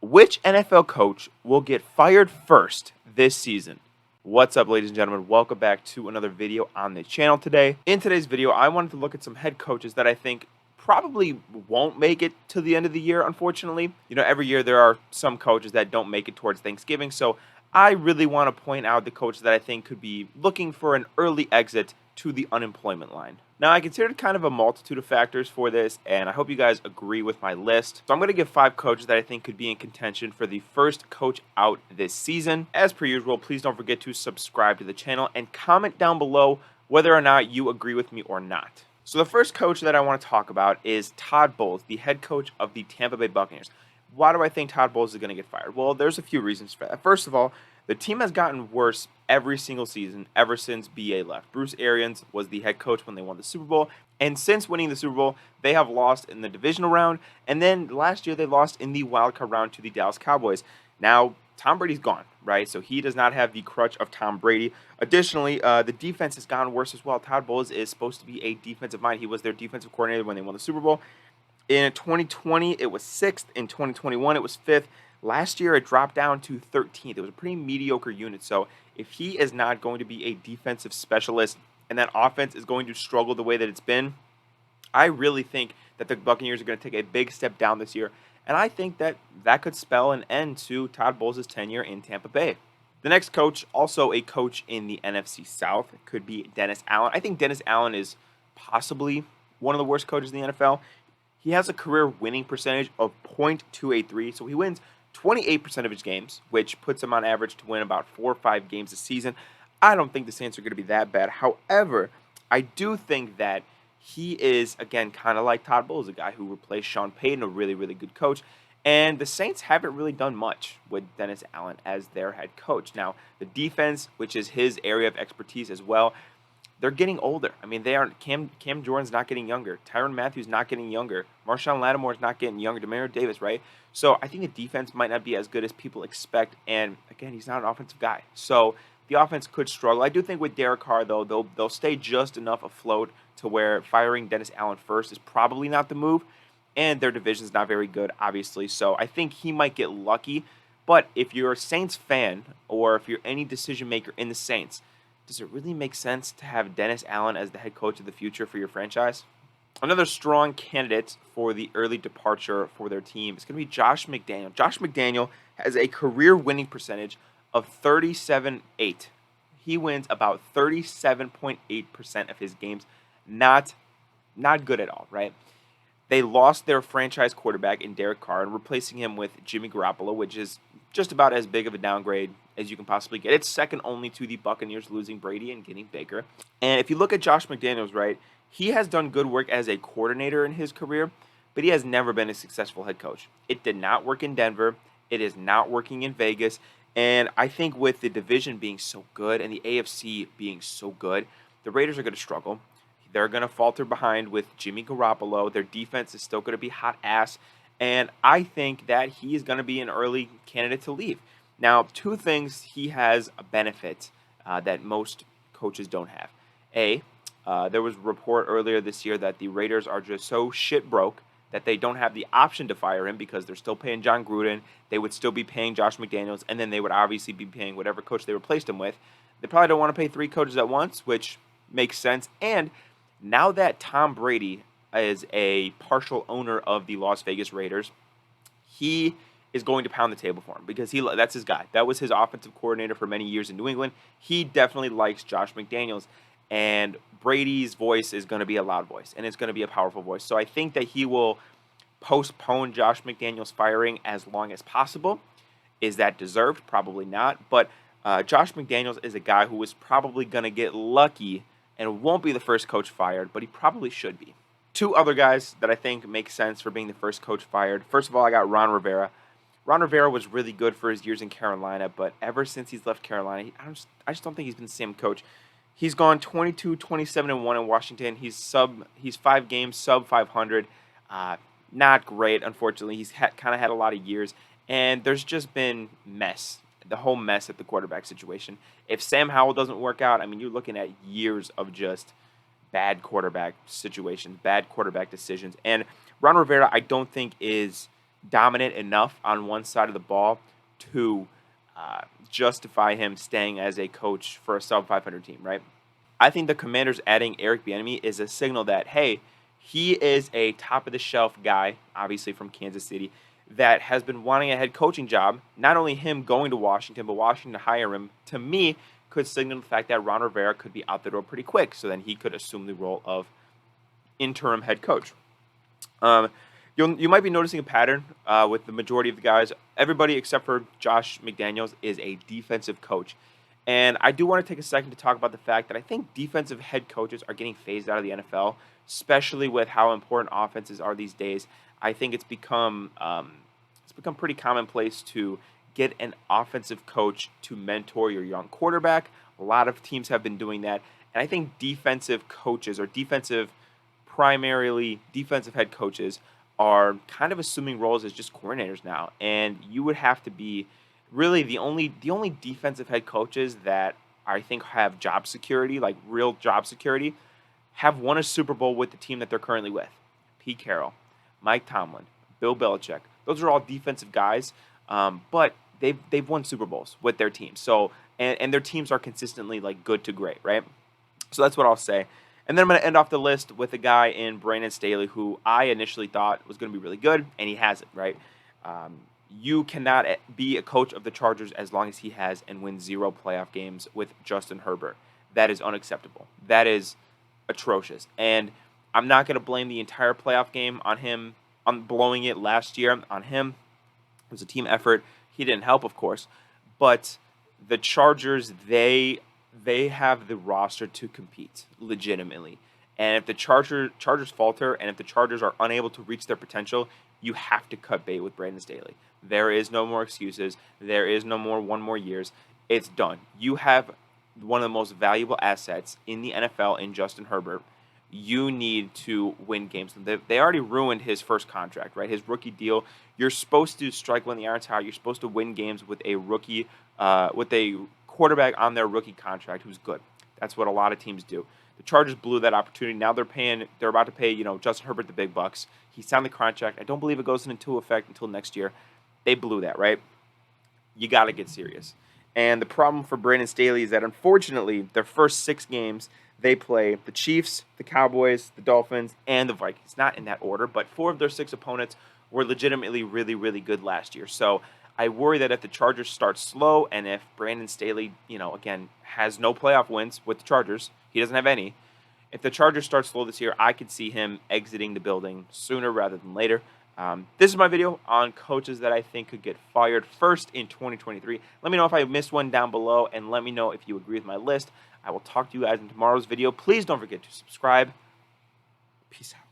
Which NFL coach will get fired first this season? What's up, ladies and gentlemen? Welcome back to another video on the channel today. In today's video, I wanted to look at some head coaches that I think probably won't make it to the end of the year, unfortunately. You know, every year there are some coaches that don't make it towards Thanksgiving, so I really want to point out the coaches that I think could be looking for an early exit to the unemployment line. Now, I considered kind of a multitude of factors for this, and I hope you guys agree with my list. So I'm going to give 5 coaches that I think could be in contention for the first coach out this season. As per usual, please don't forget to subscribe to the channel and comment down below whether or not you agree with me or not. So the first coach that I want to talk about is Todd Bowles, the head coach of the Tampa Bay Buccaneers. Why do I think Todd Bowles is going to get fired? Well, there's a few reasons for that. First of all, the team has gotten worse every single season ever since BA left. Bruce Arians was the head coach when they won the Super Bowl, and since winning the Super Bowl, they have lost in the divisional round, and then last year they lost in the wild card round to the Dallas Cowboys. Now, Tom Brady's gone, right? So he does not have the crutch of Tom Brady. Additionally, the defense has gotten worse as well. Todd Bowles is supposed to be a defensive mind. He was their defensive coordinator when they won the Super Bowl. In 2020, it was 6th. In 2021, it was 5th. Last year, it dropped down to 13th. It was a pretty mediocre unit. So if he is not going to be a defensive specialist and that offense is going to struggle the way that it's been, I really think that the Buccaneers are going to take a big step down this year. And I think that that could spell an end to Todd Bowles' tenure in Tampa Bay. The next coach, also a coach in the NFC South, could be Dennis Allen. I think Dennis Allen is possibly one of the worst coaches in the NFL. He has a career winning percentage of .283, so he wins 28% of his games, which puts him on average to win about 4 or 5 games a season. I don't think the Saints are going to be that bad. However, I do think that he is, again, kind of like Todd Bowles, a guy who replaced Sean Payton, a really, really good coach. And the Saints haven't really done much with Dennis Allen as their head coach. Now, the defense, which is his area of expertise as well, they're getting older. I mean, they aren't. Cam Jordan's not getting younger. Tyrann Mathieu's not getting younger. Marshon Lattimore's not getting younger. Demario Davis, right? So I think the defense might not be as good as people expect. And again, he's not an offensive guy, so the offense could struggle. I do think with Derek Carr, though, they'll stay just enough afloat to where firing Dennis Allen first is probably not the move. And their division's not very good, obviously. So I think he might get lucky. But if you're a Saints fan or if you're any decision maker in the Saints, does it really make sense to have Dennis Allen as the head coach of the future for your franchise? Another strong candidate for the early departure for their team is going to be Josh McDaniel. Josh McDaniel has a career winning percentage of 37.8. He wins about 37.8% of his games. Not good at all, right? They lost their franchise quarterback in Derek Carr and replacing him with Jimmy Garoppolo, which is just about as big of a downgrade as you can possibly get. It's second only to the Buccaneers losing Brady and getting Baker. And if you look at Josh McDaniels, right, he has done good work as a coordinator in his career, but he has never been a successful head coach. It did not work in Denver. It is not working in Vegas. And I think with the division being so good and the AFC being so good, the Raiders are going to struggle. They're going to falter behind with Jimmy Garoppolo. Their defense is still going to be hot ass. And I think that he is going to be an early candidate to leave. Now, 2 things he has a benefit that most coaches don't have. There was a report earlier this year that the Raiders are just so shit broke that they don't have the option to fire him because they're still paying John Gruden. They would still be paying Josh McDaniels, and then they would obviously be paying whatever coach they replaced him with. They probably don't want to pay 3 coaches at once, which makes sense. And now that Tom Brady is a partial owner of the Las Vegas Raiders, he is going to pound the table for him because that's his guy. That was his offensive coordinator for many years in New England. He definitely likes Josh McDaniels, and Brady's voice is going to be a loud voice, and it's going to be a powerful voice. So I think that he will postpone Josh McDaniels' firing as long as possible. Is that deserved? Probably not. But Josh McDaniels is a guy who is probably going to get lucky and won't be the first coach fired, but he probably should be. 2 other guys that I think make sense for being the first coach fired. First of all, I got Ron Rivera. Ron Rivera was really good for his years in Carolina, but ever since he's left Carolina, I just don't think he's been the same coach. He's gone 22, 27, and 1 in Washington. He's 5 games, sub 500. Not great, unfortunately. He's kind of had a lot of years, and there's just been the whole mess at the quarterback situation. If Sam Howell doesn't work out, I mean, you're looking at years of just bad quarterback situations, bad quarterback decisions. And Ron Rivera, I don't think is dominant enough on one side of the ball to justify him staying as a coach for a sub 500 team, right? I think the Commanders adding Eric Bieniemy is a signal that, hey, he is a top of the shelf guy, obviously from Kansas City, that has been wanting a head coaching job. Not only him going to Washington, but Washington to hire him, to me, could signal the fact that Ron Rivera could be out the door pretty quick. So then he could assume the role of interim head coach. You might be noticing a pattern with the majority of the guys. Everybody except for Josh McDaniels is a defensive coach. And I do want to take a second to talk about the fact that I think defensive head coaches are getting phased out of the NFL, especially with how important offenses are these days. I think it's become pretty commonplace to get an offensive coach to mentor your young quarterback. A lot of teams have been doing that. And I think defensive coaches or primarily defensive head coaches are kind of assuming roles as just coordinators now. And you would have to be really the only defensive head coaches that I think have job security, like real job security, have won a Super Bowl with the team that they're currently with. Pete Carroll, Mike Tomlin, Bill Belichick. Those are all defensive guys, but they've won Super Bowls with their teams. So and their teams are consistently like good to great, right? So that's what I'll say. And then I'm going to end off the list with a guy in Brandon Staley who I initially thought was going to be really good, and he hasn't, right? You cannot be a coach of the Chargers as long as he has and win 0 playoff games with Justin Herbert. That is unacceptable. That is atrocious. And I'm not going to blame the entire playoff game on him, on blowing it last year on him. It was a team effort. He didn't help, of course. But the Chargers, they have the roster to compete legitimately. And if the Chargers falter and if the Chargers are unable to reach their potential, you have to cut bait with Brandon Staley. There is no more excuses. There is no more 1 more years. It's done. You have one of the most valuable assets in the NFL in Justin Herbert. You need to win games. They already ruined his first contract, right? His rookie deal. You're supposed to strike when the iron's hot. You're supposed to win games with a rookie, with a quarterback on their rookie contract who's good. That's what a lot of teams do. The Chargers blew that opportunity. Now they're about to pay, Justin Herbert the big bucks. He signed the contract. I don't believe it goes into effect until next year. They blew that, right? You got to get serious. And the problem for Brandon Staley is that, unfortunately, their first 6 games, they play the Chiefs, the Cowboys, the Dolphins, and the Vikings. Not in that order, but 4 of their 6 opponents were legitimately really, really good last year. So I worry that if the Chargers start slow and if Brandon Staley, again, has no playoff wins with the Chargers, he doesn't have any. If the Chargers start slow this year, I could see him exiting the building sooner rather than later. This is my video on coaches that I think could get fired first in 2023. Let me know if I missed one down below, and let me know if you agree with my list. I will talk to you guys in tomorrow's video. Please don't forget to subscribe. Peace out.